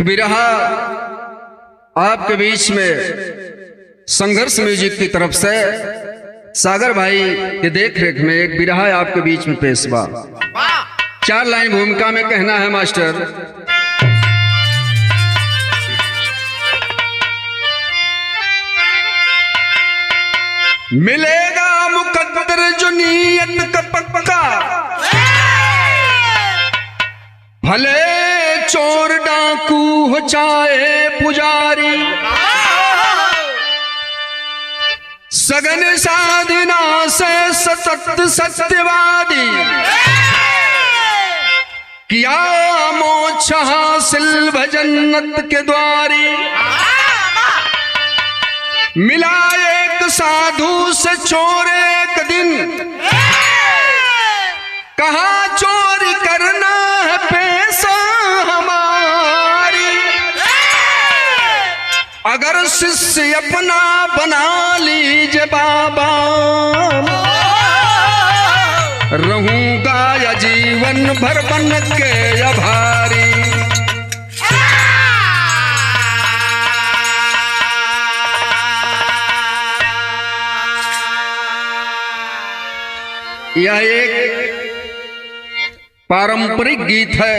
बिरहा आपके बीच में संघर्ष म्यूजिक की तरफ से सागर भाई के देख रेख में एक बिरहा आपके बीच में पेश हुआ। 4 लाइन भूमिका में कहना है मास्टर। मिलेगा मुकद्दर जो नीयत का पक्का, भले चोर डाकू हो चाहे पुजारी, सगन साधना से सतत सत्यवादी, किया मोक्ष हासिल भजन्नत के द्वारी। मिला एक साधु से चोर एक दिन, कहा चोरी करना है पैसा हमारी, अगर शिष्य अपना बना लीजिए बाबा, रहूंगा या जीवन भर बन के आभारी। यह एक पारंपरिक गीत है।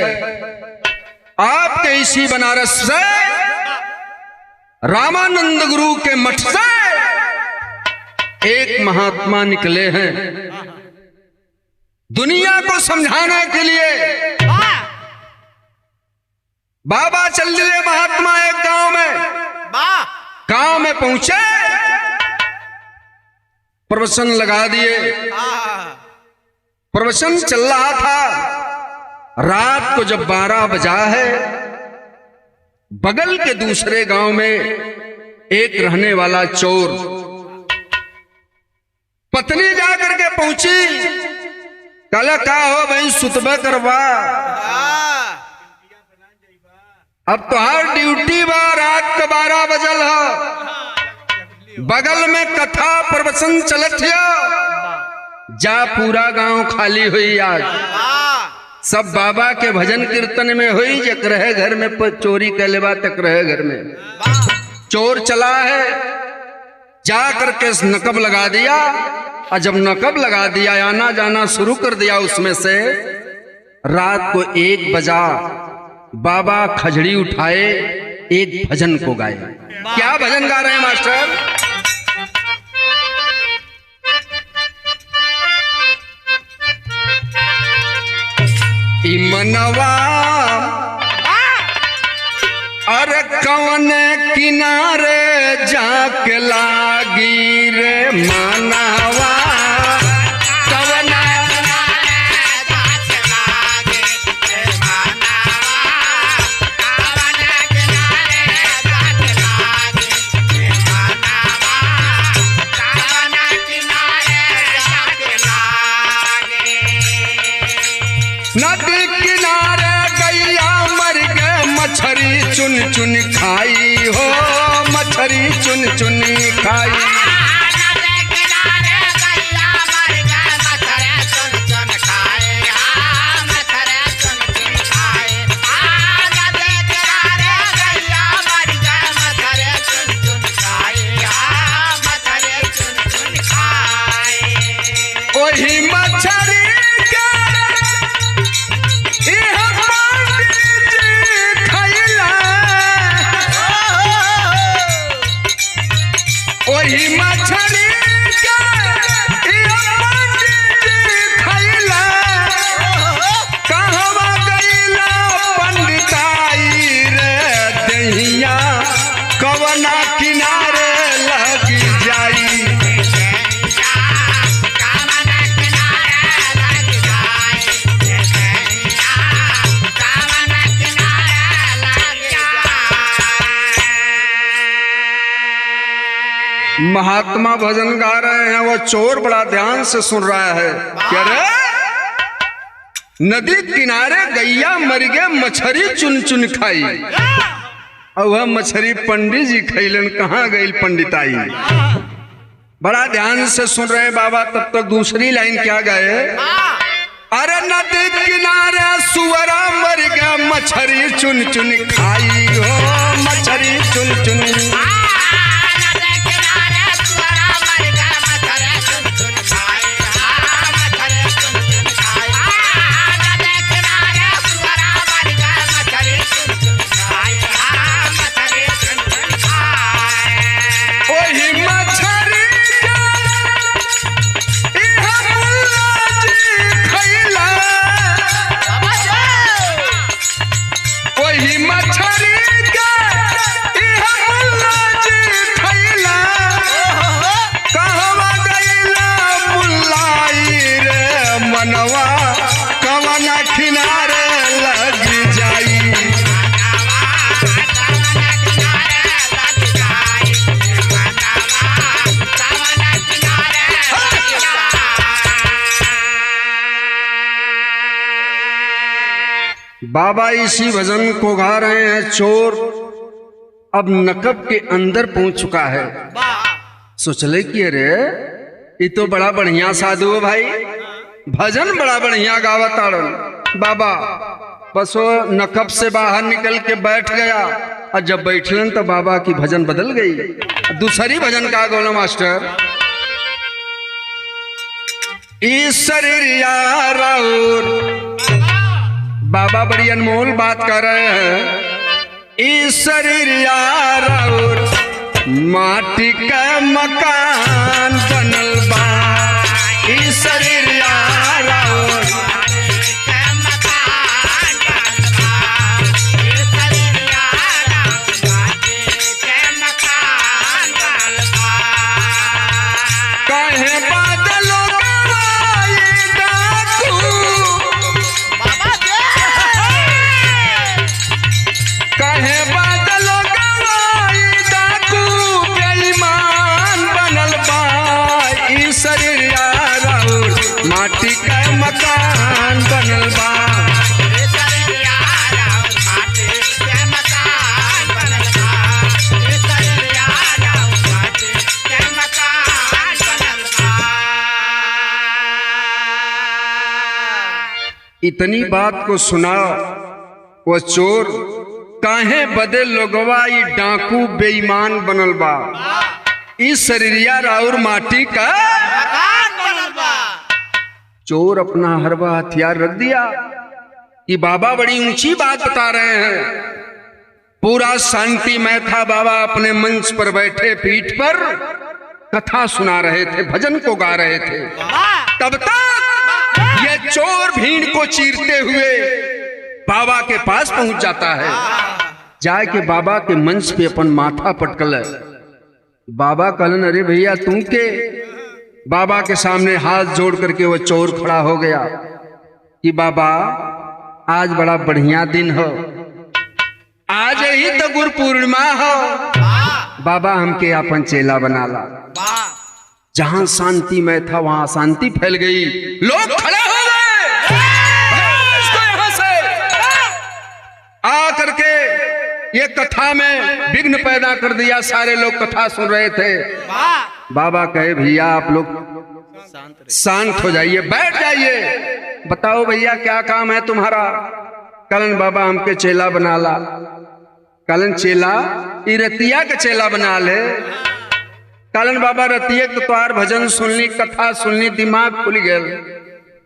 आपके इसी बनारस से रामानंद गुरु के मठ से एक महात्मा निकले हैं दुनिया को समझाने के लिए। बाबा चल दिए महात्मा एक गांव में पहुंचे, प्रवचन लगा दिए। प्रवचन चल रहा था। रात को जब 12 बजा है, बगल के दूसरे गांव में एक रहने वाला चोर पत्नी जाकर के पहुंची। कल का हो भाई सुतबे करवा, अब तो हर ड्यूटी बा, रात के 12 बजल हो, बगल में कथा प्रवचन चलत है। जा पूरा गांव खाली हुई आज, सब बाबा के भजन कीर्तन में हुई। जक रहे घर में चोरी कर लेवा तक रहे घर में। चोर चला है, जा करके नकब लगा दिया, और जब नकब लगा दिया आना जाना शुरू कर दिया उसमें से। रात को 1 बजा, बाबा खजड़ी उठाए, एक भजन को गाए। क्या भजन गा रहे हैं मास्टर? मनवा अरे कौन किनारे जाके लागी रे मनवा, नदी किनारे गैया मर गए, मछरी चुन चुन खाई हो, मछरी चुन चुन खाई। वही मछरी वही मछली खैला, कहवा गईला पंडिताई रे दहिया, कवना किनारे लग जाई। महात्मा भजन गा रहे हैं, वो चोर बड़ा ध्यान से सुन रहा है। क्या रे? नदी किनारे गैया मर गए, मछरी चुन चुन खाई, और वह मछरी पंडित जी खैलन, कहाँ गई पंडिताई। बड़ा ध्यान से सुन रहे हैं बाबा। तब तक दूसरी लाइन क्या गाए? अरे नदी किनारे सुअरा मर गया, मछरी चुन चुन खाई हो, मछरी चुन चुन। बाबा इसी भजन को गा रहे हैं। चोर अब नकब के अंदर पहुंच चुका है। सोचले कि अरे ये तो बड़ा बढ़िया साधु है भाई, भजन बड़ा बढ़िया गावत आड़न। बाबा बस वो नकब से बाहर निकल के बैठ गया, और जब बैठलन तो बाबा की भजन बदल गई। दूसरी भजन का गोला मास्टर, ईश्वरिया राउर। बाबा बड़ी अनमोल बात कर रहे हैं। ईश्वरिया राउर माटी का मकान बनल बा, ईश्वरिया राउर। कहे बादलों गवाई डाकू, कहे बादलों गवाई डाकू, बेईमान बनल बा, ईश्वरिया राउर माटी का मकान बनल बा। इतनी बात को सुना वो चोर, काहे बदे लोगवा ई डाकू बेईमान बनल बा, इस शरीरिया राउर माटी का बनल बा। चोर अपना हरवा हथियार रख दिया कि बाबा बड़ी ऊंची बात बता रहे हैं। पूरा शांति में था। बाबा अपने मंच पर बैठे पीठ पर कथा सुना रहे थे, भजन को गा रहे थे। तब तक ये चोर भीड़ को चीरते हुए बाबा के पास पहुंच जाता है। जाके बाबा के मंच पे अपन माथा पटकल। बाबा कहलन, अरे भैया तू के? बाबा के सामने हाथ जोड़ करके वो चोर खड़ा हो गया कि बाबा आज बड़ा बढ़िया दिन हो, आज ही तो गुरु पूर्णिमा हो, बाबा हमके अपन चेला बना ला। जहां शांति में था वहां शांति फैल गई, लोग खड़े हो गए। यहां से आकर के ये कथा में विघ्न पैदा कर दिया। सारे लोग कथा सुन रहे थे। बाबा कहे, भैया आप लोग शांत हो जाइए, बैठ जाइए, बताओ भैया क्या काम है तुम्हारा? कलन बाबा हमके चेला बना ला। कलन चेला ई रतिया का चेला बना ले। कलन बाबा रतिये तो तोहार भजन सुनली, कथा सुनली, दिमाग खुल गया।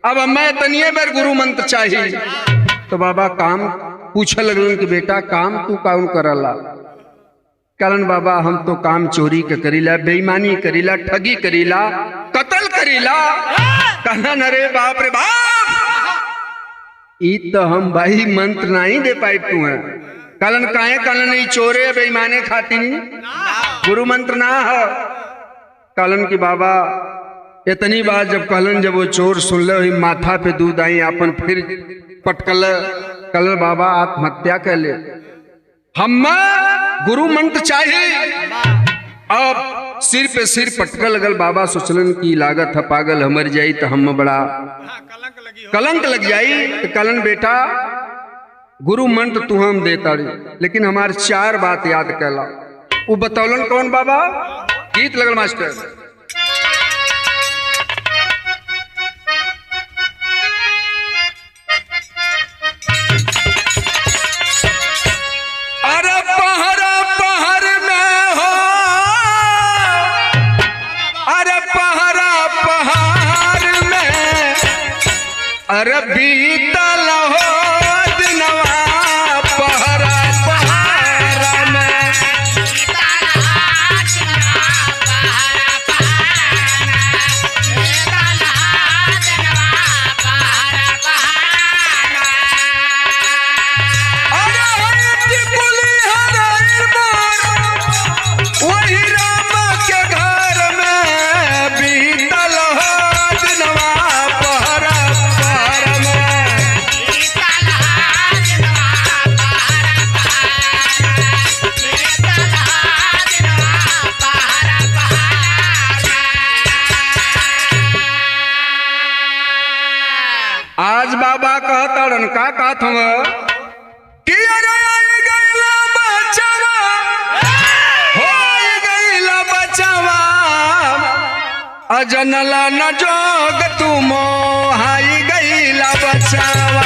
अब मैं तनिए बेर गुरु मंत्र चाहिए। तो बाबा काम पूछे लगलन कि बेटा काम तू कौन करला? कलन बाबा हम तो काम चोरी के करीला, बेईमानी करीला, ठगी करीला, कत्ल करीला। कहन अरे बाप रे बाप, ई तो हम भाई मंत्र नहीं दे पाई तू है। कलन काहे? कलन ई चोरे बेईमाने खाती गुरु मंत्र ना हो। कलन की बाबा इतनी बात जब कहलन, जब वो चोर सुन ले माथा पे दूध आई अपन फिर पटकल। कलन बाबा आत्महत्या कर ले, हम गुरु मंत्र चाहिए। अब सिर पे सिर पटकल लगल। बाबा सोचलन की लागत है पागल हमर जाई तो हम बड़ा कलंक लग जाई। तो कलन बेटा गुरु मंत्र तू हम देता रही, लेकिन हमारे 4 बात याद कैला। वो बतौलन कौन बाबा? गीत लगल मास्टर। बीतल हो दिनवा पहरा पहरा में वही राम के घर में बीतल हो दिनवा पहरा पहरा में आज बाबा कहतड़न का कहत हम कि अरे आई गईला बचवा हो गईला बचवा अजनला न जोग तू मोहाई गईला बचवा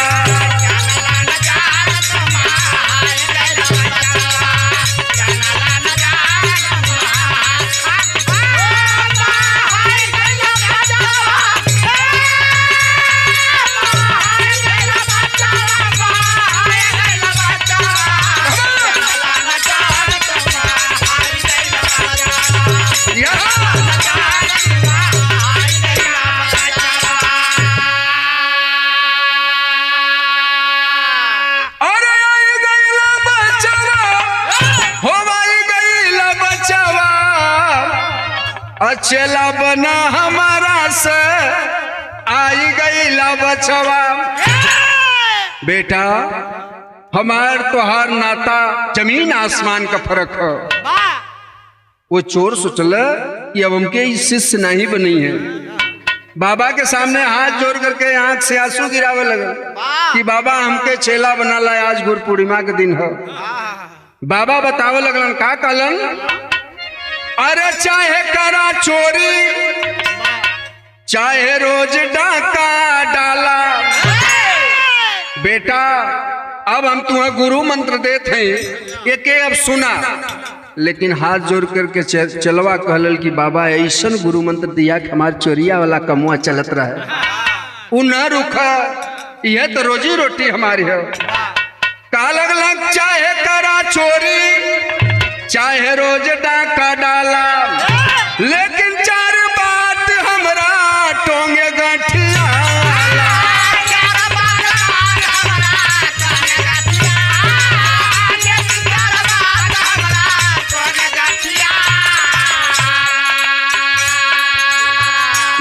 चला बना हमारा से आई गईला बचवा। बेटा हमार तोहार नाता जमीन आसमान का फर्क है। वो चोर सोचल कि अब हमके शिष्य नहीं बनी है। बाबा के सामने हाथ जोड़ करके आंख से आंसू गिरावे लगे कि बाबा हमके चेला बना ला, आज गुरु पूर्णिमा के दिन है। बाबा बतावे लगलन का कहलन, अरे चाहे करा चोरी चाहे रोज डाका डाला, बेटा अब हम तुम्हें गुरु मंत्र देते हैं, एक अब सुना। लेकिन हाथ जोड़ करके चलवा कहल कि बाबा ऐसा गुरु मंत्र दिया कि हमार चोरिया वाला कमुआ चलत रहा, उ न रुका, यह तो रोजी रोटी हमारी है। का लगलक चाहे करा चोरी चाहे रोज डाका डाला, लेकिन चार बात हमरा टोंगे गठिया।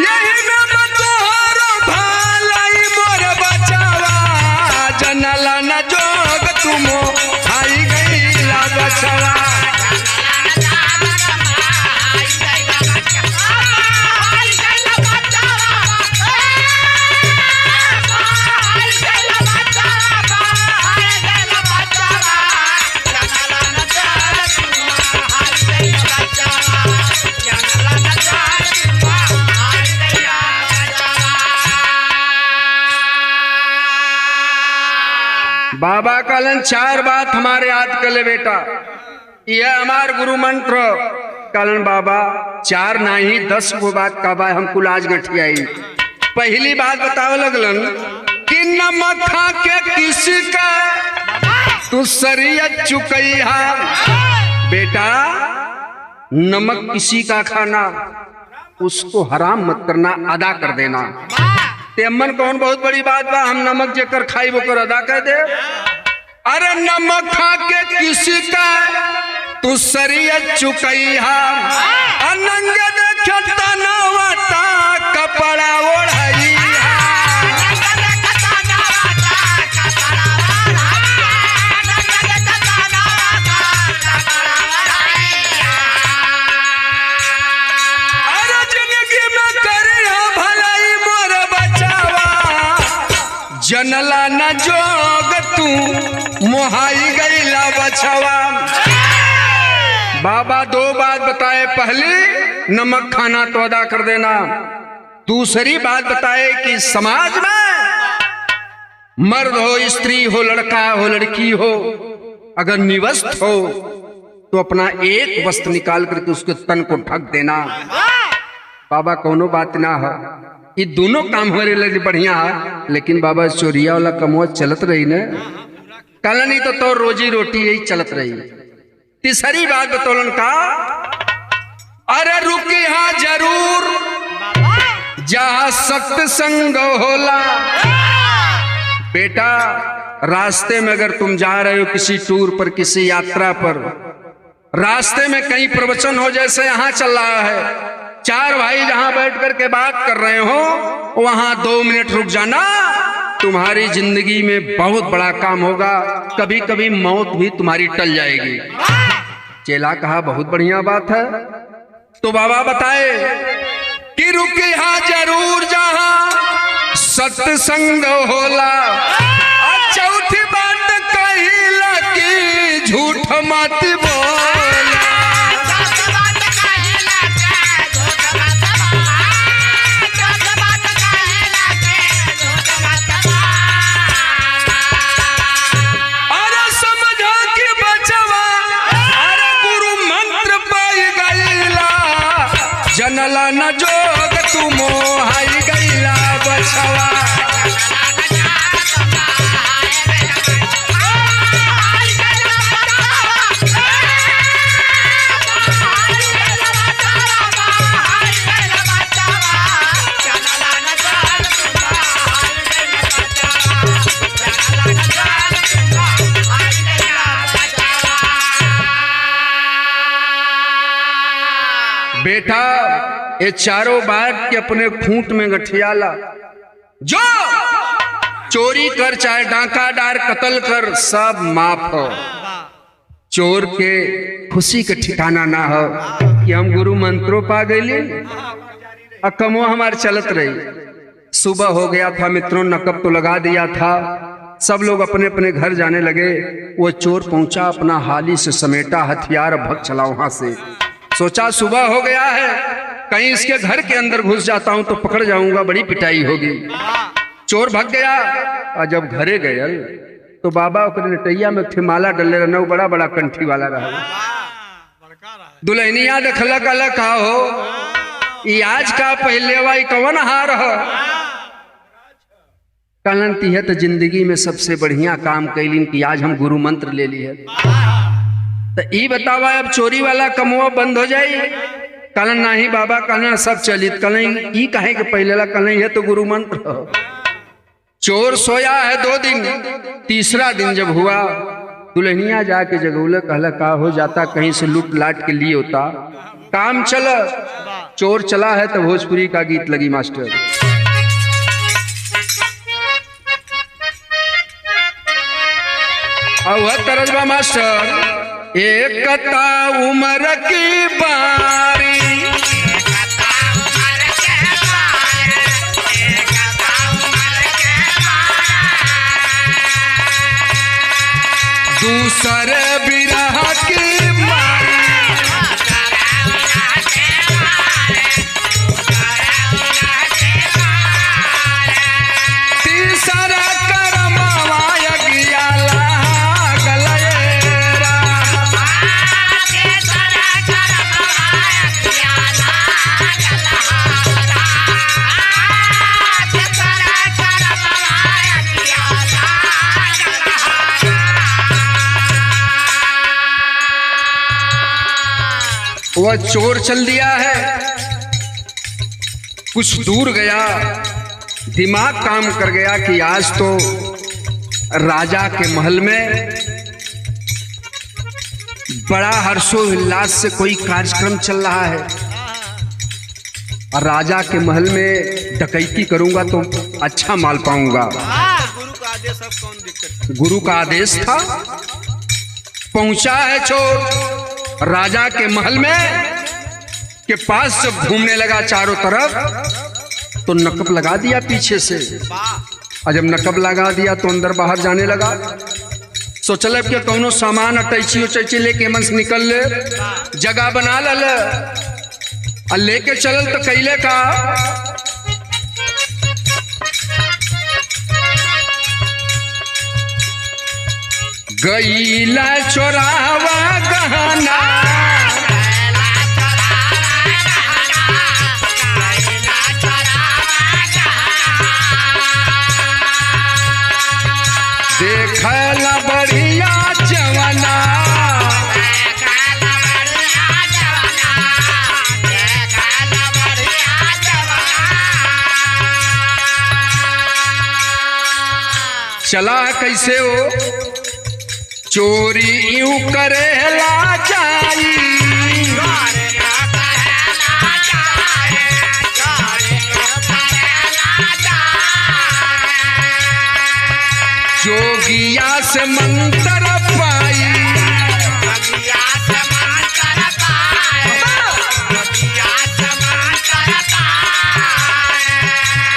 यही नाम तोहर भालाई मोर बचावा, जनला न जोग तुमो आई गईला बचवा। बाबा कहलन चार बात हमारे याद कर ले बेटा, यह हमार गुरु मंत्र। कहलन बाबा चार नहीं 10 गो बात का बा, हम कुल आज गठियाई। पहली बात बतावे लगलन कि नमक खा के किसी का तू सरियत चुकैहा। बेटा नमक किसी का खाना उसको हराम मत करना, अदा कर देना। तेमन कौन बहुत बड़ी बात बा, हम नमक जेकर खाई वो कर अदा कर दे। अरे नमक खा के किसी का तू सरियत चुकैहा, अनंग देखता नवता कपड़ा ओढ़ैहा। जनला न जोग तू मोहाई गईला बचवा। बाबा दो बात बताए, पहली नमक खाना तो अदा कर देना, दूसरी बात बताए कि समाज में मर्द हो स्त्री हो लड़का हो लड़की हो अगर निवस्त्र हो तो अपना एक वस्त्र निकाल करके उसके तन को ढक देना। बाबा कोनो बात ना हो, ये दोनों काम हमारे लगे बढ़िया है, लेकिन बाबा चोरिया वाला कमवा चलत रही न, कल नहीं तो रोजी रोटी यही चलत रही। तीसरी बात बतौलन का, अरे रुकी हाँ जरूर जहाँ सख्त संग होला। बेटा रास्ते में अगर तुम जा रहे हो किसी टूर पर, किसी यात्रा पर, रास्ते में कहीं प्रवचन हो, जैसे यहाँ चल रहा है, चार भाई जहां बैठ करके बात कर रहे हो वहां 2 मिनट रुक जाना, तुम्हारी जिंदगी में बहुत बड़ा काम होगा, कभी कभी मौत भी तुम्हारी टल जाएगी। चेला कहा बहुत बढ़िया बात है। तो बाबा बताए कि रुके हाँ जरूर जहां सत्संग होला। चौथी बात कहिला कि झूठ मत बोला। अरे समझा कि बचवा, अरे गुरु मंत्र पाई गईला, जनला न जोग तू मोहाई गईला बचवा। बेटा ये चारों बात के अपने खूंट में गठियाला, जो चोरी कर चाहे डांका डार कत्ल कर सब माफ हो। चोर के खुशी के ठिकाना ना हो कि हम गुरु मंत्रों पा गए, कमो हमारे चलत रही। सुबह हो गया था मित्रों, नकब तो लगा दिया था, सब लोग अपने अपने घर जाने लगे। वो चोर पहुंचा, अपना हाली से समेटा हथियार, भग चला वहां से। सोचा सुबह हो गया है, कहीं इसके घर के अंदर घुस जाता हूं तो पकड़ जाऊंगा, बड़ी पिटाई होगी। चोर भाग गया और जब घरे गए तो बाबा ओकरे नटैया में थे माला डले रहना, बड़ा बड़ा कंठी वाला रहा। दुल्हनिया देखलक अलग का हो, ये आज का पहले वाई कवन हार हो। कहलन है तो जिंदगी में सबसे बढ़िया काम कैलिन कि आज हम गुरु मंत्र ले लिए। तो ई बतावा अब चोरी वाला कमवा बंद हो जाई? कहलन नहीं बाबा, कहना सब चलित। कहलन ई कहे के पहले ला, कहलन है तो गुरु मंत्र। चोर सोया है 2 दिन, तीसरा दिन जब हुआ, दुल्हनिया जाके जगौले, कहला का हो जाता कहीं से लूट लाट के लिए होता, काम चला। चोर चला है तो भोजपुरी का गीत लगी मास्टर। और तरजबा मास्टर, एक कता उम्र की बारी, दूसरे बिरह की मारी, तीसरा करमवा यज्ञाला गलयेरा। वह चोर चल दिया है, कुछ दूर गया, दिमाग काम कर गया कि आज तो राजा के महल में बड़ा हर्षोल्लास से कोई कार्यक्रम चल रहा है, और राजा के महल में डकैती करूंगा तो अच्छा माल पाऊंगा। गुरु का आदेश, अब कौन दिक्कत? गुरु का आदेश था। पहुंचा है चोर राजा के महल में के पास, जब घूमने लगा चारों तरफ तो नकब लगा दिया पीछे से, और जब नकब लगा दिया तो अंदर बाहर जाने लगा। सोचल कि कौनो सामान अटैची उटैची लेके मन से निकल ले, जगह बना ले और लेके चलल तो कैले का, गईला चोरावा गहना, देखला बढ़िया जवाना चला कैसे हो चोरी यूं करेला जाई जोगिया से मंत्र पाई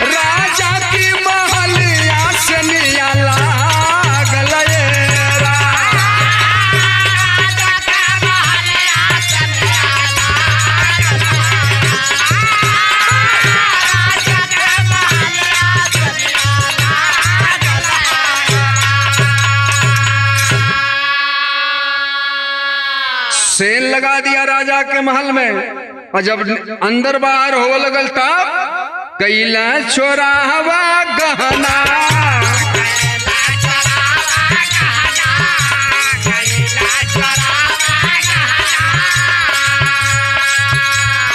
राजा की महल आसनिया लागल सेल लगा दिया राजा के महल में। और जब अंदर बाहर हो लगल तब कैला चोरावा गहना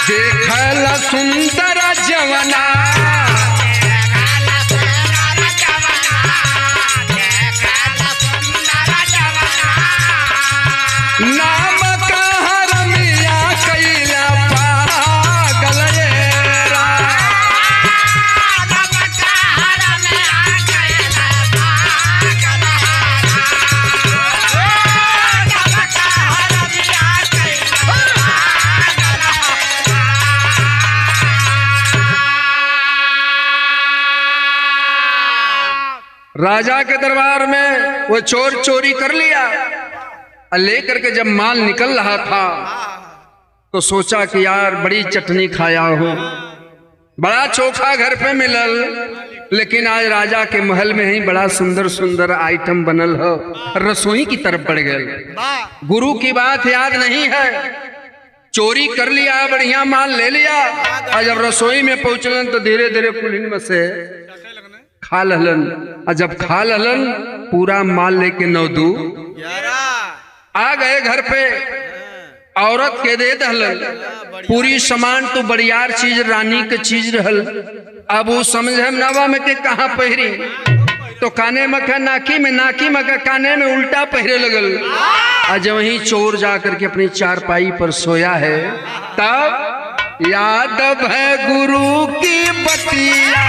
देखला सुंदर जवना नाम का हरमिया कैला पागल राजा के दरबार में वो चोर चोरी कर लिया। लेकर के जब माल निकल रहा था तो सोचा कि यार बड़ी चटनी खाया हो, बड़ा चोखा घर पे मिलल, लेकिन आज राजा के महल में ही बड़ा सुंदर सुंदर आइटम बनल हो। रसोई की तरफ बढ़ गए। गुरु की बात याद नहीं है, चोरी कर लिया, बढ़िया माल ले लिया। और जब रसोई में पहुंचलन तो धीरे धीरे कुलीन में से खा लहलन। और जब खा लहलन पूरा माल लेके नौदू आ गए घर पे। औरत के दे दहलन पूरी सामान तो बड़ियार चीज रानी के चीज रहल। अब वो समझे नवा में के कहाँ पहरी तो काने में का नाकी में का काने में उल्टा पहरे लगल। आज वहीं चोर जाकर के अपनी चारपाई पर सोया है। तब याद है गुरु की बतिया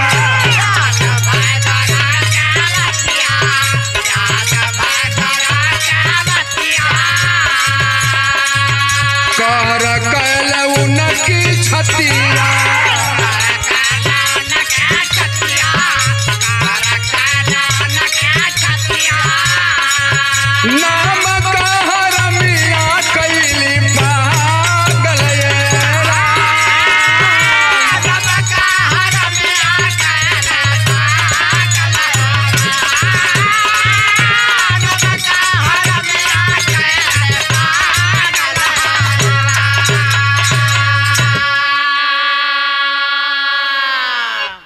कर कल उनकी छतिया नाम का हरमिया कैली पागल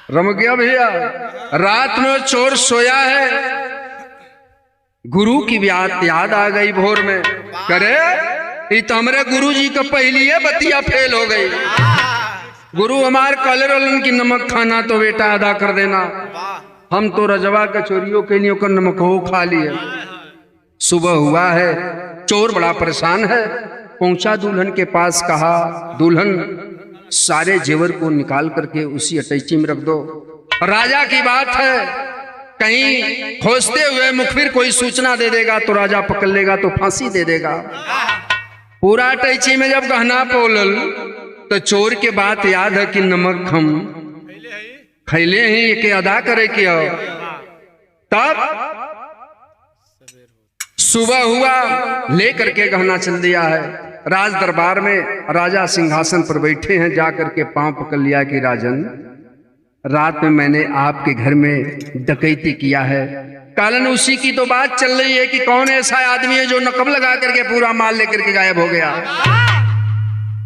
रम गया भैया। रात में चोर सोया है, गुरु की बात याद आ गई भोर में। करे ये तो हमारे गुरु जी का पहली बतिया फेल हो गई। गुरु हमार कहले रहलन की नमक खाना तो बेटा अदा कर देना। हम तो रजवा के चोरियों के लिए ओकर नमक हो खा लिए। सुबह हुआ है, चोर बड़ा परेशान है। पहुंचा दुल्हन के पास, कहा दुल्हन सारे जेवर को निकाल करके उसी अटैची में रख दो। राजा की बात है, कहीं खोजते हुए मुखबिर कोई सूचना दे देगा तो राजा पकड़ लेगा तो फांसी दे देगा। पूरा अटैची में जब गहना पोलल तो चोर के बात याद है कि नमक हम खैले हैं ये के अदा करे के। तब सुबह हुआ, लेकर के गहना चल दिया है। राज दरबार में राजा सिंहासन पर बैठे हैं, जाकर के पांव पकड़ लिया कि राजन रात में मैंने आपके घर में डकैती किया है। कालन उसी की तो बात चल रही है कि कौन ऐसा आदमी है जो नकब लगा करके पूरा माल लेकर के गायब हो गया।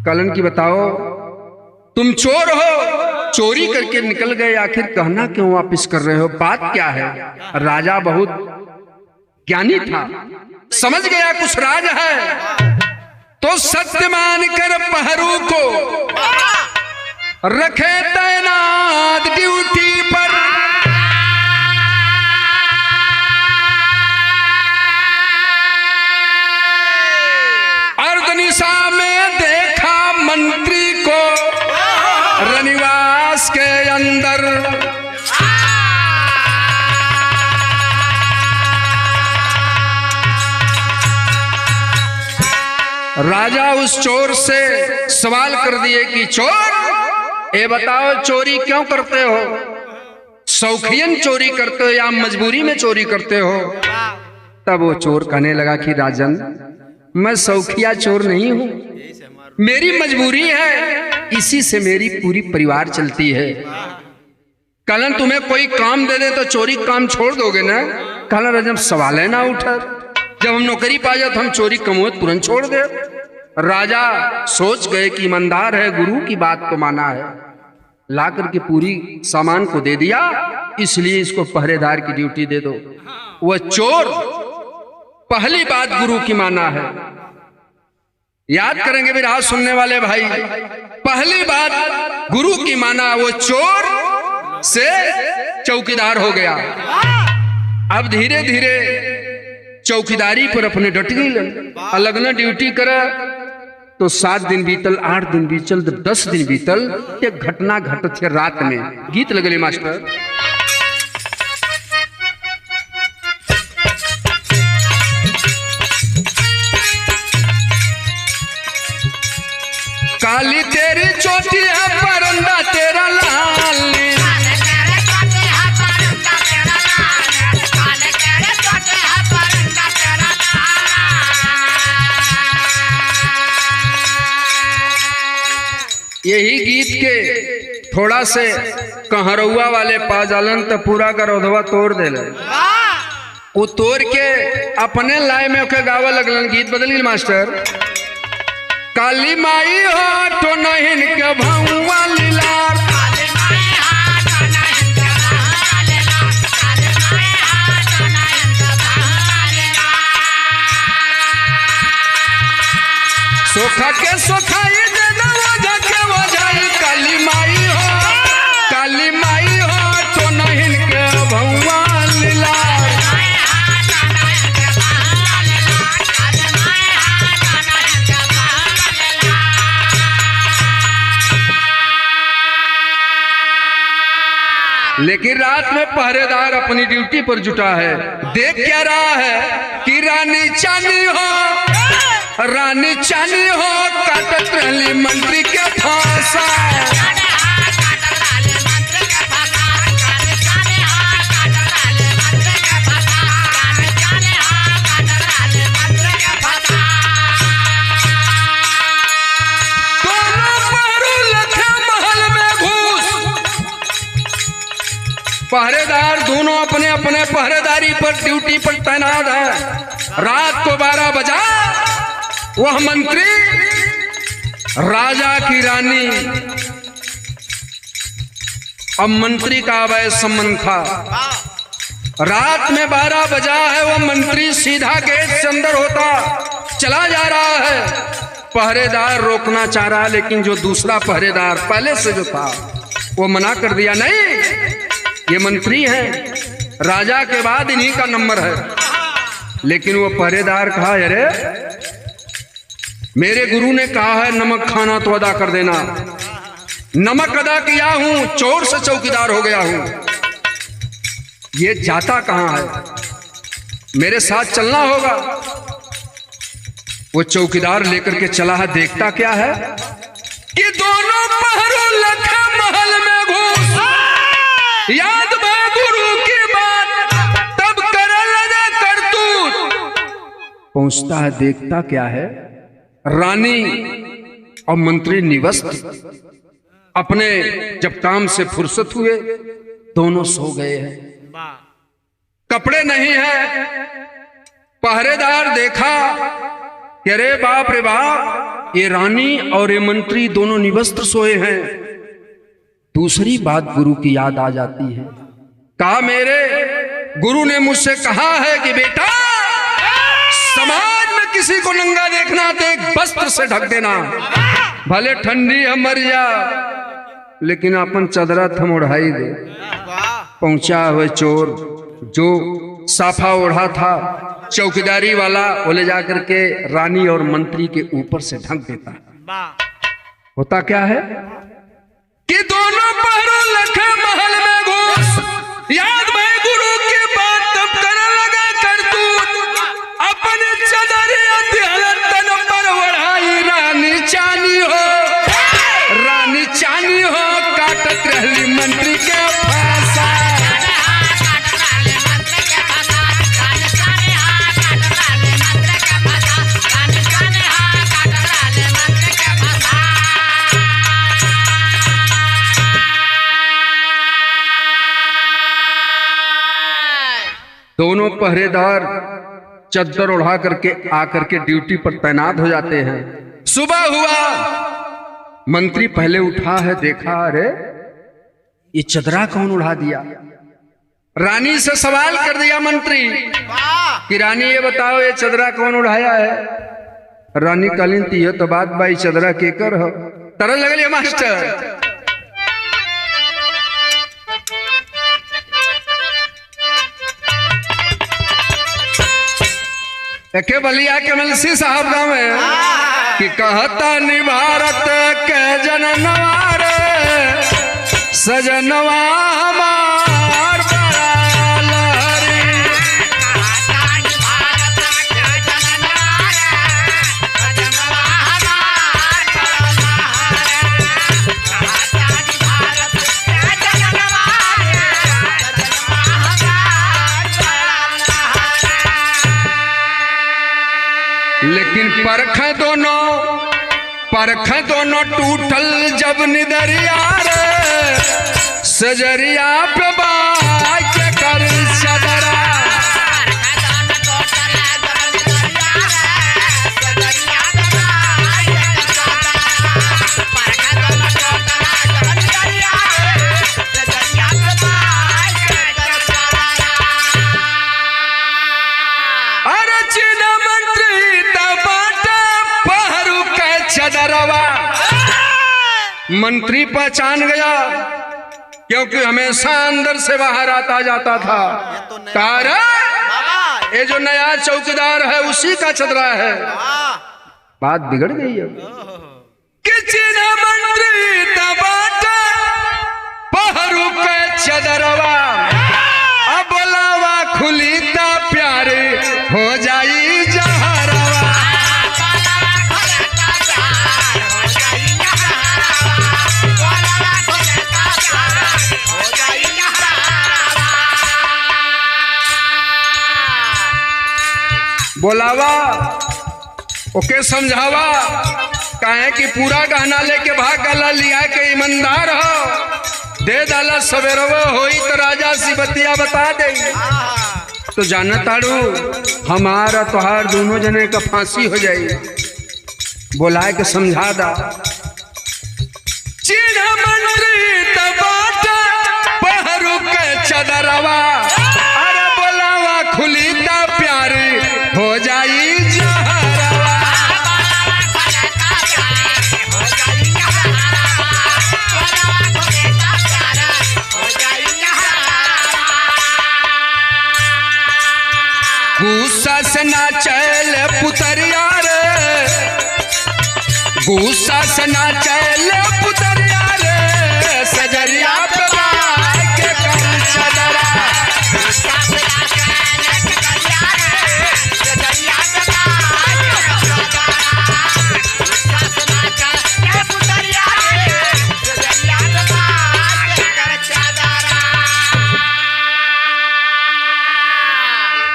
कालन की बताओ, तुम चोर हो, चोरी करके निकल गए, आखिर कहना क्यों वापिस कर रहे हो, बात क्या है। राजा बहुत ज्ञानी था, समझ गया कुछ राज है, तो सत्य मानकर पहरू को रखे तैनात ड्यूटी पर। अर्धनिशा में देखा मंत्री को रनिवास के अंदर, राजा उस चोर से सवाल कर दिए कि चोर, ये बताओ चोरी क्यों करते हो? शौकियन चोरी करते हो या मजबूरी में चोरी करते हो? तब वो चोर कहने लगा कि राजन, मैं शौकिया चोर नहीं हूं, मेरी मजबूरी है, इसी से मेरी पूरी परिवार चलती है। कलन तुम्हें कोई काम दे दे तो चोरी काम छोड़ दोगे ना? कलन राजन सवाल है ना उठा, जब हम नौकरी पा जाए तो हम चोरी कमो तुरंत छोड़ दे। राजा सोच गए कि ईमानदार है, गुरु की बात को माना है, ला करके पूरी सामान को दे दिया, इसलिए इसको पहरेदार की ड्यूटी दे दो। वह चोर पहली बात गुरु की माना है, याद करेंगे भी राज सुनने वाले भाई, पहली बात गुरु की माना, वो चोर से चौकीदार हो गया। अब धीरे धीरे चौकीदारी पर अपने डट गई, अलग न ड्यूटी करा तो 7 दिन बीतल, 8 दिन बीतल, 10 दिन बीतल। एक घटना घटत है रात में, गीत लगले मास्टर। काली तेरी चोटी है परंदा तेरा लाल, यही गीत के थोड़ा से कहरौआ वाले पा जालन तो पूरा का रोधवा तोड़ देले, वो तोड़ के अपने लाए में ओके गावा लगलन, गीत बदल गई मास्टर। काली माई हो तो नहीं के भौवा लीलार, सोखा के सोखाई दे दो जाके वो जाई। काली माई हो तो नहीं के भौवा लीलार। लेकिन रात में पहरेदार अपनी ड्यूटी पर जुटा है, देख क्या रहा है कि रानी चानी हो काटत रहली मंत्री के फांसा। पहरेदार दोनों अपने अपने पहरेदारी पर ड्यूटी पर तैनात है। रात को 12 बजा, वह मंत्री राजा की रानी, अब मंत्री का अवैध संबंध था। रात में 12 बजा है, वह मंत्री सीधा गेट से अंदर होता चला जा रहा है। पहरेदार रोकना चाह रहा, लेकिन जो दूसरा पहरेदार पहले से जो था वो मना कर दिया, नहीं ये मंत्री है, राजा के बाद इन्हीं का नंबर है। लेकिन वो पहरेदार कहा, अरे मेरे गुरु ने कहा है नमक खाना तो अदा कर देना, नमक अदा किया हूं, चोर से चौकीदार हो गया हूं, ये जाता कहां है, मेरे साथ चलना होगा। वो चौकीदार लेकर के चला है, देखता क्या है कि दोनों पहरों लखा महल में घुस, याद में गुरु की बात तब कर लगे करतूत। पहुंचता है, देखता क्या है, रानी और मंत्री निवस्त्र, अपने जब काम से फुर्सत हुए दोनों सो गए हैं, कपड़े नहीं है। पहरेदार देखा कि अरे बाप रे बाप, ये रानी और ये मंत्री दोनों निवस्त्र सोए हैं। दूसरी बात गुरु की याद आ जाती है, कहा मेरे गुरु ने मुझसे कहा है कि बेटा किसी को नंगा देखना तो एक वस्त्र से ढक देना, भले ठंडी है मर जा, लेकिन अपन चदरा थम उड़ाई दे। पहुंचा हुए चोर जो साफा ओढ़ा था चौकीदारी वाला, वो ले जाकर के रानी और मंत्री के ऊपर से ढक देता। होता क्या है कि दोनों पहरों लखे महल में घुस, याद में गुरु की बात तब करने लगा करतूत, अपने चदरे तन पर ओढ़ाई रानी चानी हो, रानी चानी हो, काटत रहली मंत्री के फांसा। दोनों पहरेदार चद्दर उड़ा करके आकर के ड्यूटी पर तैनात हो जाते हैं। सुबह हुआ, मंत्री पहले उठा है, देखा अरे ये चदरा कौन उड़ा दिया। रानी से सवाल कर दिया मंत्री कि रानी ये बताओ ये चदरा कौन उड़ाया है। रानी कालीन तीय तो बात भाई चदरा के कर हो तरह लगल है मास्टर। के बलिया के मलसी साहब गाँव में कि कहता नि भारत के जननवार सजनवा हमार बड़ा लहरी। लेकिन परख दोनों टूटल जब निदरिया रे, सजरिया पे बाई के कर चदरा। मंत्री पहचान गया क्योंकि हमेशा अंदर से बाहर आता जाता था। कारण ये जो नया चौकीदार है उसी का चदरा है। बात बिगड़ गई है कि मंत्री पहरू के चदरवा, अब बोलावा खुली ता प्यारे हो जाई जहरवा। बोलावा ओके समझावा, काहे कि पूरा गहना लेके भाग गला लिया के ईमानदार हो, दे डाला सवेरवा होई तो राजा सी बतिया बता दे। तो जानताड़ू हमारा तोहार दोनों जने का फांसी हो जाई, बोलाए के समझा दा। चिन्ह मंत्री तबाट पहरू के चदरवा, अरे बोलावा खुली ता प्यारी हो जाई जहरवा। गुस्सा से ना चल पुतरिया रे, गुस्सा से ना चल पुतरिया रे, सजरिया पे बाई के कर चदरा।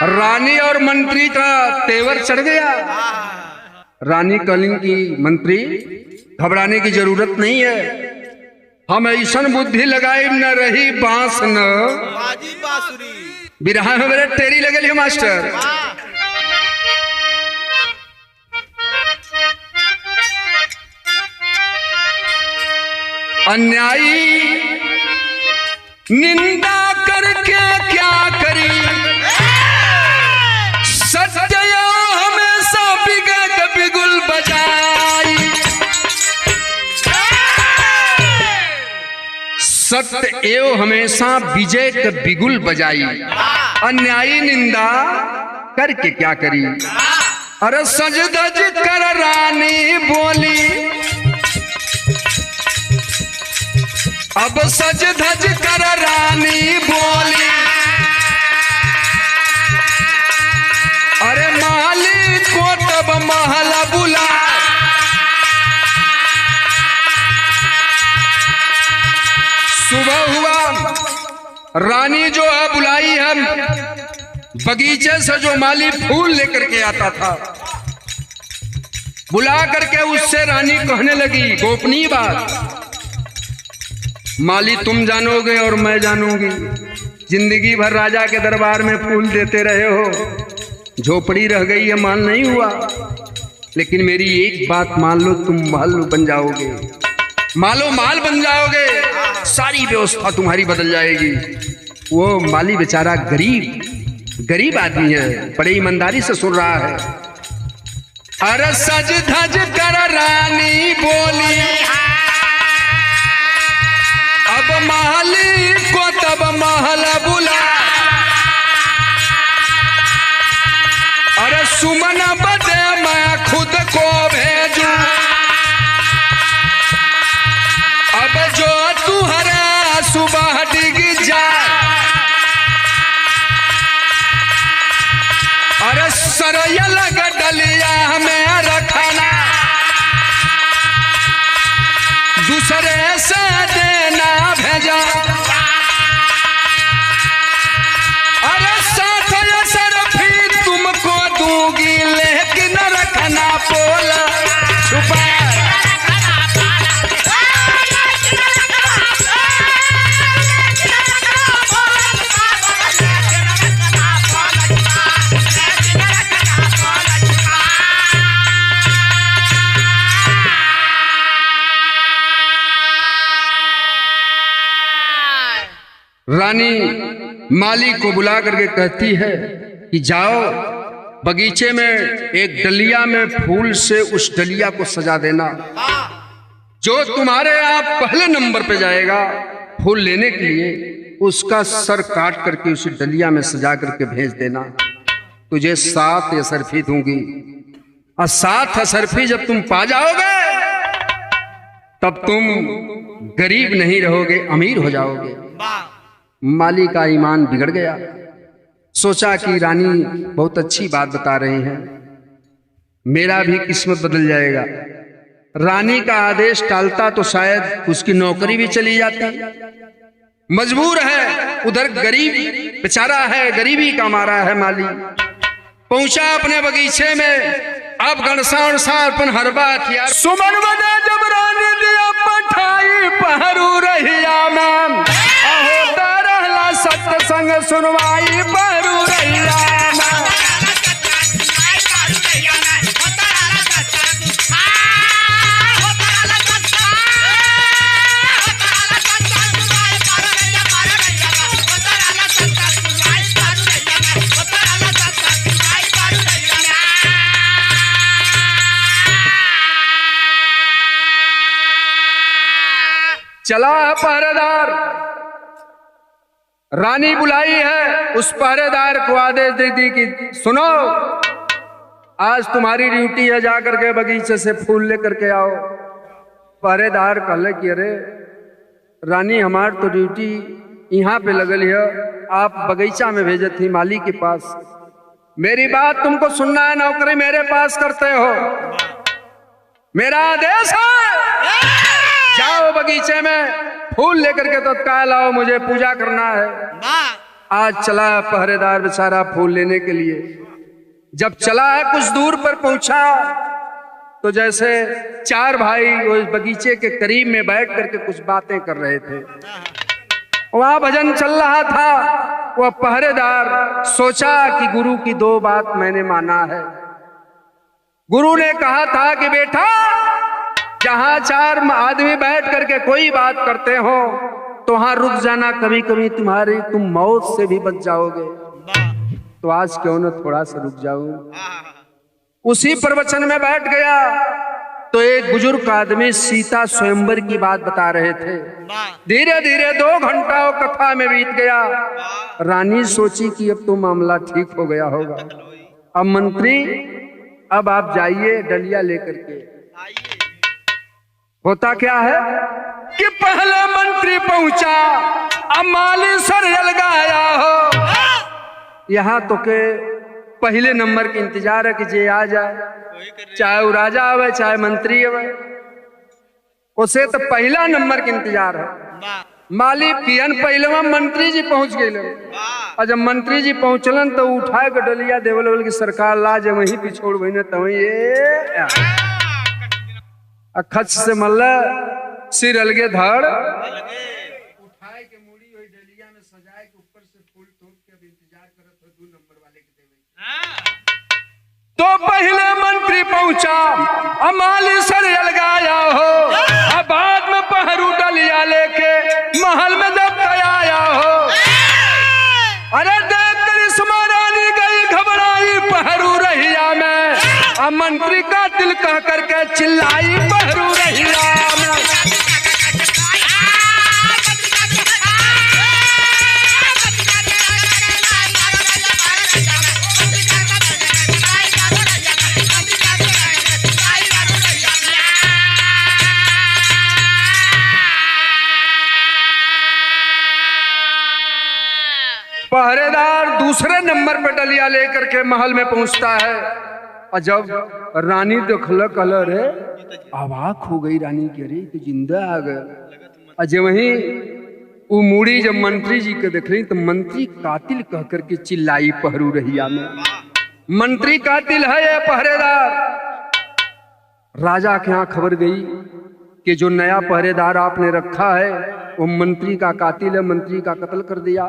रानी और मंत्री का तेवर चढ़ गया। रानी कलिंग की मंत्री घबराने की जरूरत नहीं है, हम ऐसा बुद्धि लगाए न रही बांस न बिरहा में मेरे तेरी लगल है मास्टर। अन्यायी निंदा करके क्या करी, सत्य हमेशा बिगड़ सत्य एवं हमेशा विजय का बिगुल बजाई, अन्यायी निंदा करके क्या करी। अरे सज धज कर रानी बोली, अब सज धज कर रानी बोली, अरे मालिक को तब महल बुला। सुबह हुआ, रानी जो है बुलाई है, बगीचे से जो माली फूल लेकर के आता था, बुला करके उससे रानी कहने लगी गोपनीय बात, माली तुम जानोगे और मैं जानूंगी, जिंदगी भर राजा के दरबार में फूल देते रहे हो, झोपड़ी रह गई है, माल नहीं हुआ, लेकिन मेरी एक बात मान लो, तुम महल बन जाओगे, मालो माल बन जाओगे, सारी व्यवस्था तुम्हारी बदल जाएगी। वो माली बेचारा गरीब आदमी है, बड़ी ईमानदारी से सुन रहा है। अरे सज धज कर रानी बोली, अब माली को तब महल बुला। अरे सुमन बदे मैं खुद को भेजू, अब जो तुहरा सुबह डिग जाए। अरे सरया लग डलिया में रखना, दूसरे से देना भेजा। अरे साथ सरफी तुमको दूंगी, लेकिन रखना पोला छुपा। रानी माली को बुला करके कहती है कि जाओ बगीचे में एक डलिया में फूल से उस डलिया को सजा देना, जो तुम्हारे आप पहले नंबर पे जाएगा फूल लेने के लिए, उसका सर काट करके उस डलिया में सजा करके भेज देना। तुझे 7 असरफी दूंगी, और 7 असरफी जब तुम पा जाओगे तब तुम गरीब नहीं रहोगे, अमीर हो जाओगे। माली का ईमान बिगड़ गया, सोचा कि रानी बहुत अच्छी बात बता रही हैं, मेरा भी किस्मत बदल जाएगा। रानी का आदेश टालता तो शायद उसकी नौकरी भी चली जाती। मजबूर है, उधर गरीब बेचारा है, गरीबी का मारा है माली। पहुंचा अपने बगीचे में, अब गणसाण सारपन हरबा किया। सुमन बने जब रानी दिया पठाई पहरू रहिया मैम, सत्संग सुनवाई पहरू रहिया मैम। चला पहरेदार, रानी बुलाई है, उस पहरेदार को आदेश दे दी कि सुनो, आज तुम्हारी ड्यूटी है, जाकर के बगीचे से फूल लेकर के आओ। पहरेदार कहले कि अरे रानी हमार तो ड्यूटी यहाँ पे लगल है, आप बगीचा में भेजे थी माली के पास, मेरी बात तुमको सुनना है, नौकरी मेरे पास करते हो, मेरा आदेश है, जाओ बगीचे में फूल लेकर के तत्काल आओ, मुझे पूजा करना है। आज चला पहरेदार बेचारा फूल लेने के लिए। जब चला है कुछ दूर पर पहुंचा तो जैसे 4 भाई उस बगीचे के करीब में बैठ करके कुछ बातें कर रहे थे, वहां भजन चल रहा था। वह पहरेदार सोचा कि गुरु की 2 बात मैंने माना है। गुरु ने कहा था कि बेटा, जहां 4 आदमी बैठ करके कोई बात करते हो तो वहां रुक जाना, कभी कभी तुम मौत से भी बच जाओगे। तो आज क्यों न थोड़ा सा रुक जाऊं। उसी प्रवचन में बैठ गया तो एक बुजुर्ग आदमी सीता स्वयंवर की बात बता रहे थे। धीरे धीरे 2 घंटा कथा में बीत गया। रानी सोची कि अब तो मामला ठीक हो गया होगा। अब मंत्री, अब आप जाइए डलिया लेकर के। होता क्या है कि पहले मंत्री पहुंचा, अब माली सर अलगाया हो। यहां तो के पहले नंबर के इंतजार है कि जे आ जाए, चाहे वो राजा आवे चाहे मंत्री आवे, उसे तो पहला नंबर के इंतजार है। माली पियन पहलवा मंत्री जी पहुंच गए। और जब मंत्री जी पहुंचलन तो उठाए के डलिया देवल की सरकार ला, जब वहीं पिछोड़ वही न तो ये खच से मल्ला सिर अलगे धड़ उठाए के मुड़ी हुई डलिया में सजाए के ऊपर से फूल तोड़ के अब इंतजार करत हो 2 नंबर वाले के देवे। तो पहले मंत्री पहुंचा, अमाली सर अलगाया हो। अब बाद में पहरू डलिया लेके महल में जब आया हो। अरे देख करिश्मा रानी गई घबराई पहरू रहिया में। अब मंत्री का दिल कह करके चिल्लाई पहरू रहिया में। पहरेदार दूसरे नंबर पर डलिया लेकर के महल में पहुंचता है। और जब रानी देखल कलर है, अवाक हो गई रानी की, अरे तो जिंदा आ गया। और जब वही वो मुड़ी जब मंत्री जी के देख रही तो मंत्री कातिल कह करके चिल्लाई पहरू रहिया में। मंत्री कातिल है ये पहरेदार। राजा के यहाँ खबर गई कि जो नया पहरेदार आपने रखा है वो मंत्री का कातिल है, मंत्री का कत्ल कर दिया।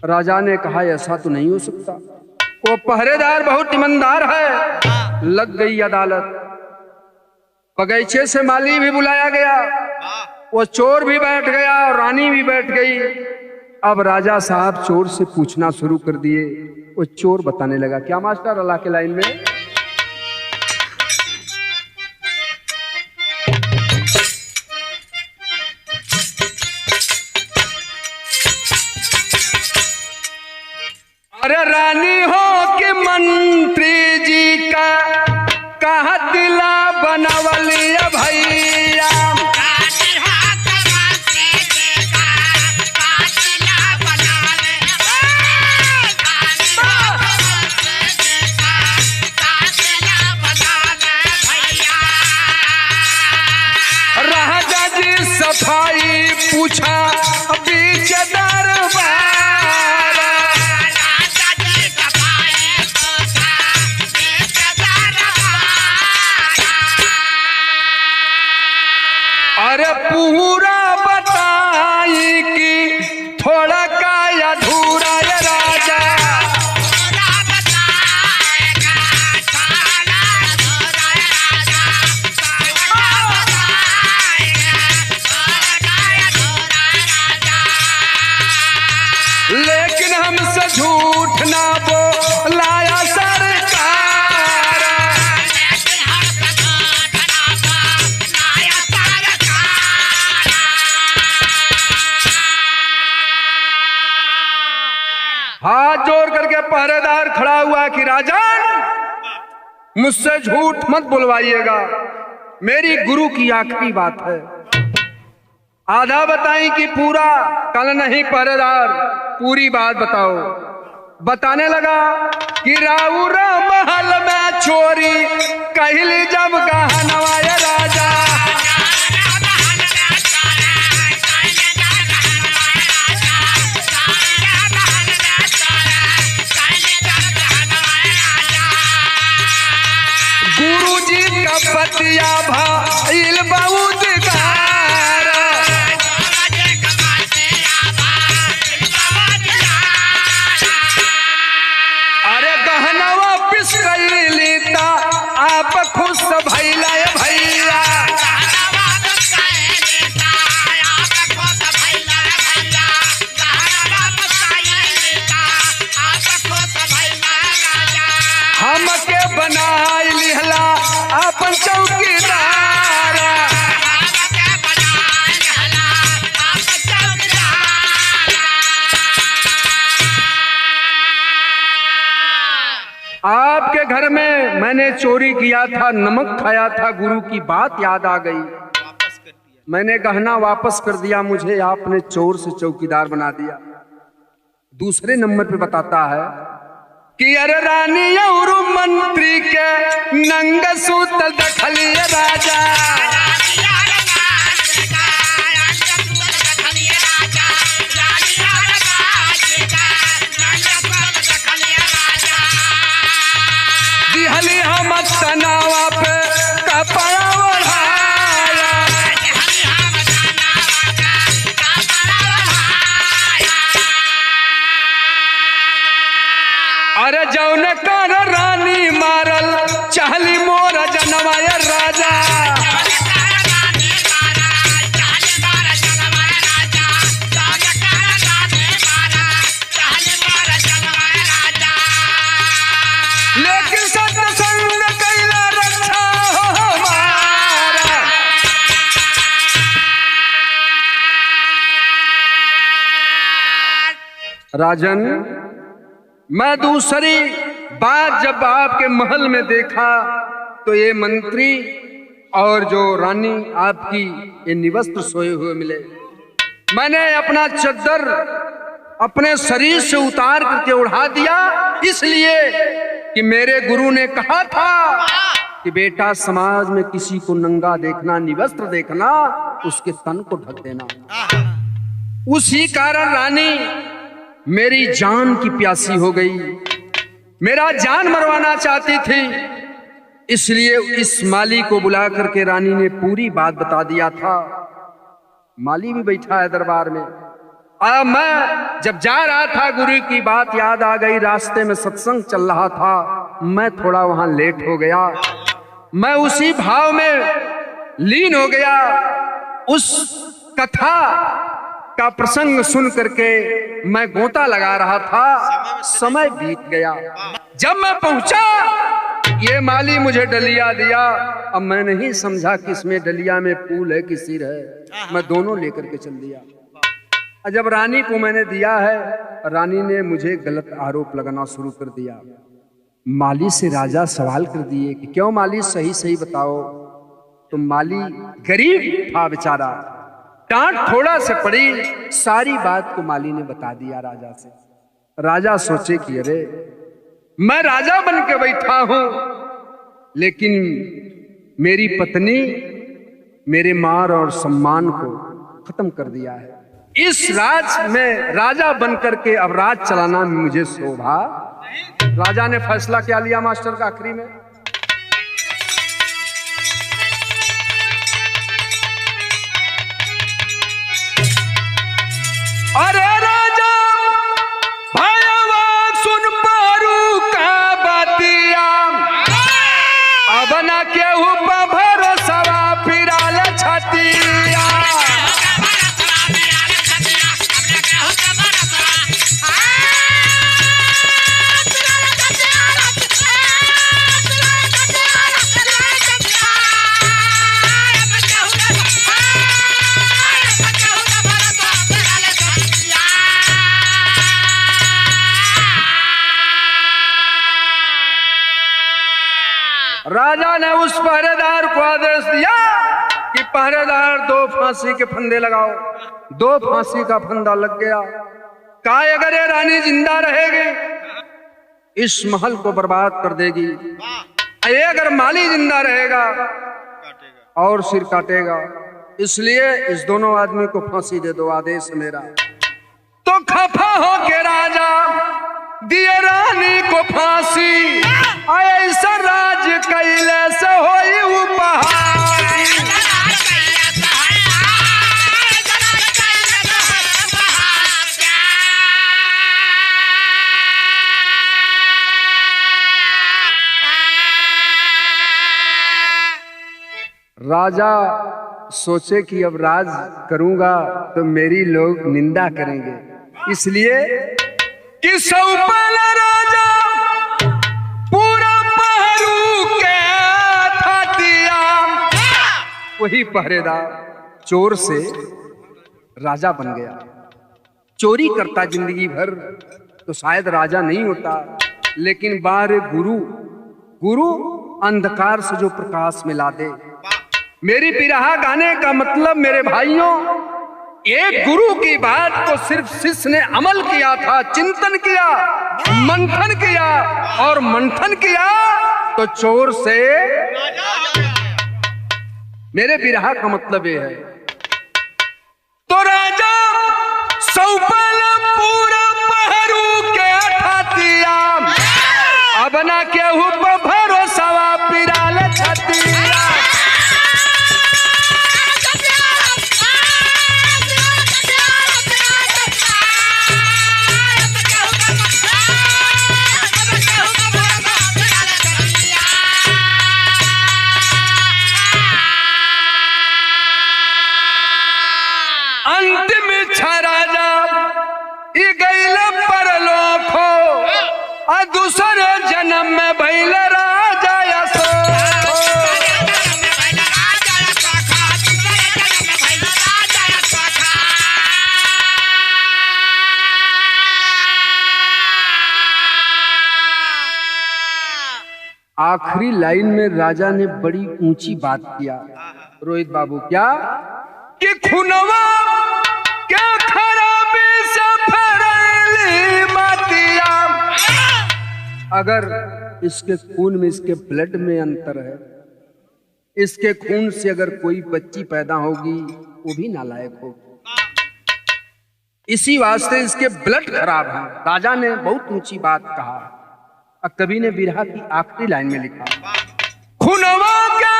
राजा ने कहा ऐसा तो नहीं हो सकता, वो पहरेदार बहुत ईमानदार है। लग गई अदालत, बगीचे से माली भी बुलाया गया, वो चोर भी बैठ गया और रानी भी बैठ गई। अब राजा साहब चोर से पूछना शुरू कर दिए। वो चोर बताने लगा, क्या मास्टर अल्लाह के लाइन में? अरे रानी हो कि मंत्री जी का कहा दिला बनवलिया भैया। राजा जी सफाई पूछा बीच दरबार। अरे पूरा बताई कि थोड़ा का अधूरा है राजा। लेकिन हमसे झूठ ना बोलाया सरकार। हाथ जोड़ करके पहरेदार खड़ा हुआ कि राजन, मुझसे झूठ मत बुलवाइएगा, मेरी गुरु की आखिरी बात है। आधा बताई कि पूरा? कल नहीं पहरेदार, पूरी बात बताओ। बताने लगा कि राउरा महल में चोरी कहली जब गहनवाया राजा। गुरुजी का पतिया भाईल बहुत गार। अरे गहनवा पिस कैली ता आप खुश भैला भैया। हमके बनाई लिहला अपन चौकीदार। आपके घर में मैंने चोरी किया था, नमक खाया था, गुरु की बात याद आ गई, वापस कर दिया। मैंने गहना वापस कर दिया, मुझे आपने चोर से चौकीदार बना दिया। दूसरे नंबर पे बताता है कि अरे रानी और मंत्री के नंग सूतल दखलिए राजा, दिहली हम तनावा पे कपड़ा ओढ़ाया, अरे जौन कर रानी मारल चाहली मोर जनवाय राजा, लेकिन सत्संग कैला रक्षा हो हमारा। राजन, मैं दूसरी बात जब आपके महल में देखा तो ये मंत्री और जो रानी आपकी ये निवस्त्र सोए हुए मिले। मैंने अपना चद्दर अपने शरीर से उतार करके उड़ा दिया, इसलिए कि मेरे गुरु ने कहा था कि बेटा समाज में किसी को नंगा देखना, निवस्त्र देखना, उसके तन को ढक देना। उसी कारण रानी मेरी जान की प्यासी हो गई, मेरा जान मरवाना चाहती थी, इसलिए इस माली को बुला करके रानी ने पूरी बात बता दिया था। माली भी बैठा है दरबार में। मैं जब जा रहा था गुरु की बात याद आ गई, रास्ते में सत्संग चल रहा था, मैं थोड़ा वहां लेट हो गया, मैं उसी भाव में लीन हो गया। उस कथा का प्रसंग सुन करके मैं गोता लगा रहा था, समय बीत गया। जब मैं पहुंचा ये माली मुझे डलिया दिया। अब मैं नहीं समझा कि इसमें डलिया में फूल है कि सिर है, मैं दोनों लेकर के चल दिया। जब रानी को मैंने दिया है, रानी ने मुझे गलत आरोप लगाना शुरू कर दिया। माली से राजा सवाल कर दिए कि क्यों माली, सही सही बताओ। तो माली गरीब था बेचारा, डांट थोड़ा से पड़ी, सारी बात को माली ने बता दिया राजा से। राजा सोचे कि अरे मैं राजा बन के बैठा हूं, लेकिन मेरी पत्नी मेरे मान और सम्मान को खत्म कर दिया है। इस राज में राजा बनकर के अब राज चलाना मुझे शोभा। राजा ने फैसला क्या लिया मास्टर का आखिरी में? अरे राजा भयवा सुन पारू का बतिया, अब न केहू पर भरोसा फिराल छतिया। राजा ने उस पहरेदार को आदेश दिया कि पहरेदार 2 फांसी के फंदे लगाओ। 2 फांसी का फंदा लग गया। काय अगर ये रानी जिंदा रहेगी इस महल को बर्बाद कर देगी, ये अगर माली जिंदा रहेगा और सिर काटेगा, इसलिए इस दोनों आदमी को फांसी दे दो, आदेश मेरा। तो खफा हो के राजा दिए रानी को फांसी, ऐसा राज कैले से होई उपहार। राजा सोचे कि अब राज करूंगा तो मेरी लोग निंदा करेंगे, इसलिए कि सौपाला राजा पूरा पहरू के था, वही पहरेदार चोर से राजा बन गया। चोरी करता जिंदगी भर तो शायद राजा नहीं होता, लेकिन बारे गुरु गुरु अंधकार से जो प्रकाश मिला दे। मेरी बिरहा गाने का मतलब मेरे भाइयों, एक गुरु की बात को सिर्फ शिष्य ने अमल किया था, चिंतन किया, मंथन किया, और मंथन किया तो चोर से मेरे बिरहा का मतलब ये है। तो राजा सौपल पूरा पहरू के अठातिया, अब ना केहू पर भरोसा पिराल छतिया। अंतिम इच्छा राजा ई गईल परलोक हो, और दूसरे जन्म में भइल राजा यसो। आखिरी लाइन में राजा ने बड़ी ऊंची बात किया रोहित बाबू, क्या कि खुनवा क्या खराबी से फरली मातिया। अगर इसके खून में, इसके ब्लड में अंतर है, इसके खून से अगर कोई बच्ची पैदा होगी वो भी नालायक होगी, इसी वास्ते इसके ब्लड खराब है। राजा ने बहुत ऊंची बात कहा। अब कवि ने बिरहा की आखिरी लाइन में लिखा, खुनवा के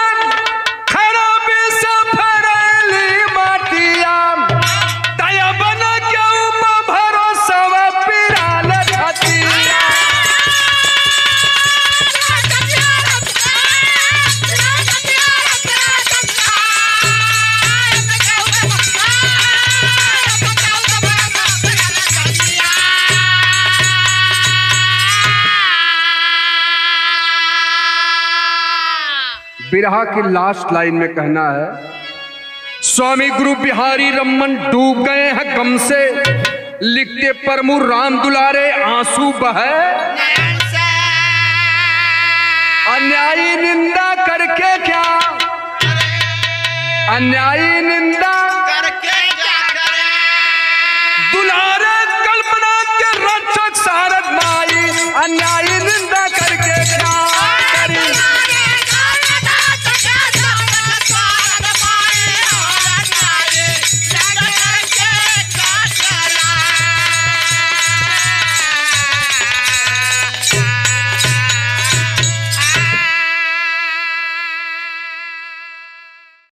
खराबी से फरली मातिया, तयबन के ऊपर भरोसा पिराल छतिया। बिरहा की लास्ट लाइन में कहना है, स्वामी गुरु बिहारी रमन डूब गए हैं गम से, लिखते परमु राम दुलारे आंसू बहे, अन्यायी निंदा करके क्या, अन्यायी निंदा